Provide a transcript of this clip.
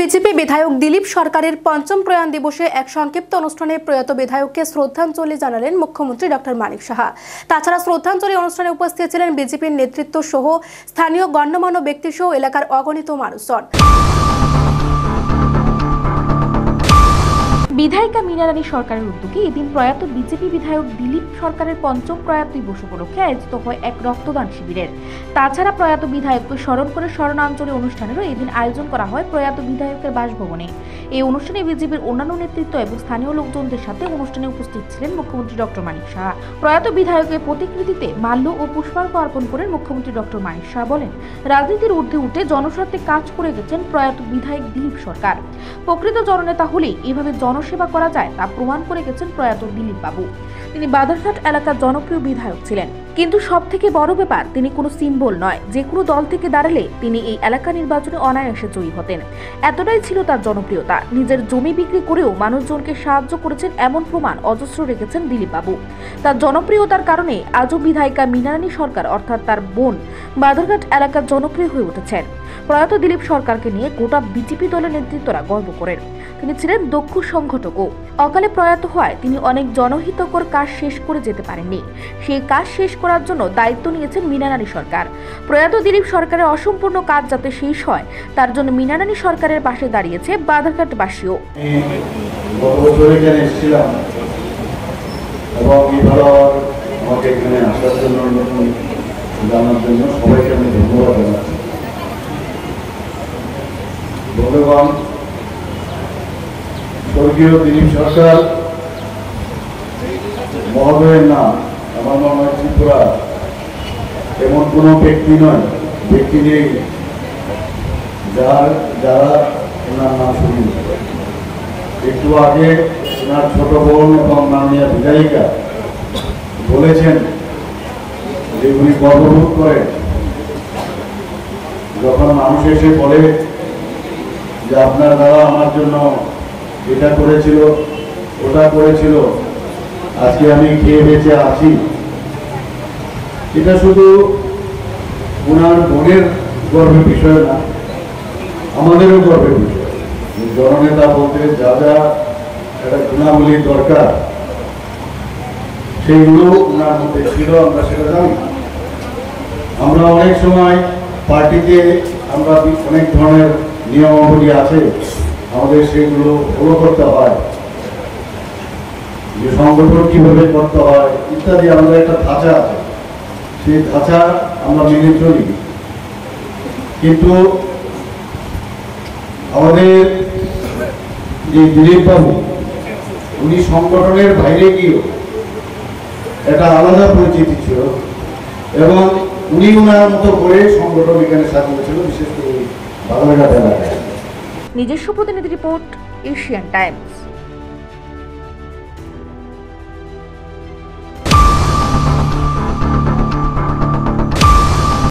BJP বিধায়ক দিলীপ সরকারের পঞ্চম প্রয়াণ দিবসে এক সংক্ষিপ্ত অনুষ্ঠানে প্রয়াত বিধায়ককে শ্রদ্ধাঞ্জলি জানালেন মুখ্যমন্ত্রী ডক্টর মানিক সাহা। তাছাড়া শ্রদ্ধাঞ্জলি অনুষ্ঠানে উপস্থিত ছিলেন বিজেপির নেতৃত্ব সহ স্থানীয় গণ্যমান্য ব্যক্তি সহ এলাকার অগণিত মানুষজন। বিধায়িকা মীনা রানী সরকারের উদ্যোগে এদিন প্রয়াত বিজেপি বিধায়ক দিলীপ সরকারের পঞ্চম প্রয়াত দিবস উপলক্ষে আয়োজিত হয় এক রক্তদান শিবিরের। তাছাড়া প্রয়াত বিধায়ককে স্মরণ করে স্মরণাঞ্জলি অনুষ্ঠানেরও এদিন আয়োজন করা হয় প্রয়াত বিধায়কের বাসভবনে। এই অনুষ্ঠানে বিজেপির অন্যান্য নেতৃত্ব এবং স্থানীয় লোকজনদের সাথে অনুষ্ঠানে উপস্থিত ছিলেন মুখ্যমন্ত্রী ডক্টর মানিক সাহা। প্রয়াত বিধায়কের প্রতিকৃতিতে মাল্য ও পুষ্পার্ঘ্য অর্পণ করেন মুখ্যমন্ত্রী ডক্টর মানিক সাহা বলেন, রাজনীতির ঊর্ধ্বে উঠে জনস্বার্থে কাজ করে গেছেন প্রয়াত বিধায়ক দিলীপ সরকার। প্রকৃত জননেতা হলেই এভাবে জনসেবা করা যায় তা প্রমাণ করে গেছেন প্রয়াত দিলীপ বাবু। তিনি বাধারঘাট এলাকার জনপ্রিয় বিধায়ক ছিলেন, কিন্তু সব থেকে বড় ব্যাপার তিনি কোনো সিম্বল নয়, যে কোনো দল থেকে দাঁড়ালে তিনি এই এলাকা নির্বাচনে অনায়াসে জয়ী হতেন। এতটাই ছিল তার জনপ্রিয়তা। নিজের জমি বিক্রি করেও মানুষজনকে সাহায্য করেছেন এমন প্রমাণ অজস্র রেখেছেন দিলীপ বাবু। তার জনপ্রিয়তার কারণে আজও বিধায়িকা মীনা রানী সরকার অর্থাৎ তার বোন বাধারঘাট এলাকার জনপ্রিয় হয়ে উঠেছেন। প্রয়াত দিলীপ সরকারকে নিয়ে গোটা বিজেপি দলের নেতৃত্বরা গর্ব করেন। তিনি ছিলেন দক্ষ সংগঠকও। অকালে প্রয়াত হওয়ায় তিনি অনেক জনহিতকর কাজ শেষ করে যেতে পারেননি। সেই কাজ শেষ করার জন্য দায়িত্ব নিয়েছেন মীনা রানী সরকার। প্রয়াত দিলীপ সরকারের অসম্পূর্ণ কাজ যাতে শেষ হয় তার জন্য মীনা রানী সরকারের পাশে দাঁড়িয়েছে বাধারঘাটবাসীও। ভগবান স্বর্গীয় দিলীপ সরকার মহোদয়ের নাম আমার মনে হয় ত্রিপুরা এমন কোনো ব্যক্তি নয়, ব্যক্তি নেই যারা ওনার নাম শুনি। একটু আগে ওনার ছোট বোন এবং মাননীয় বিধায়িকা বলেছেন যে উনি গর্ববোধ করেন যখন মানুষ এসে বলে যে আপনার দ্বারা আমার জন্য এটা করেছিল ওটা করেছিল, আজকে আমি খেয়ে বেঁচে আছি। এটা শুধু ওনার বোনের গর্বের বিষয় না, আমাদেরও গর্বের বিষয়। জননেতা বলতে যা যা একটা গুণাবলী দরকার সেইগুলো ওনার মধ্যে ছিল, আমরা সেটা জানি। আমরা অনেক সময় পার্টিতে আমরা অনেক ধরনের নিয়মাবলী আছে, আমাদের সেগুলো ফলো করতে হয়, যে সংগঠন কিভাবে করতে হয় ইত্যাদি আমাদের একটা ধাঁচা আছে, সেই ধাঁচা আমরা মেনে চলি। কিন্তু আমাদের যে দিলীপ বাবু উনি সংগঠনের বাইরে গিয়েও একটা আলাদা পরিচিতি ছিল এবং উনি ওনার মতো করে সংগঠন এখানে সাজিয়েছিল, বিশেষ করে বাধারঘাট এলাকায়। নিজস্ব প্রতিনিধি রিপোর্ট, এশিয়ান টাইমস।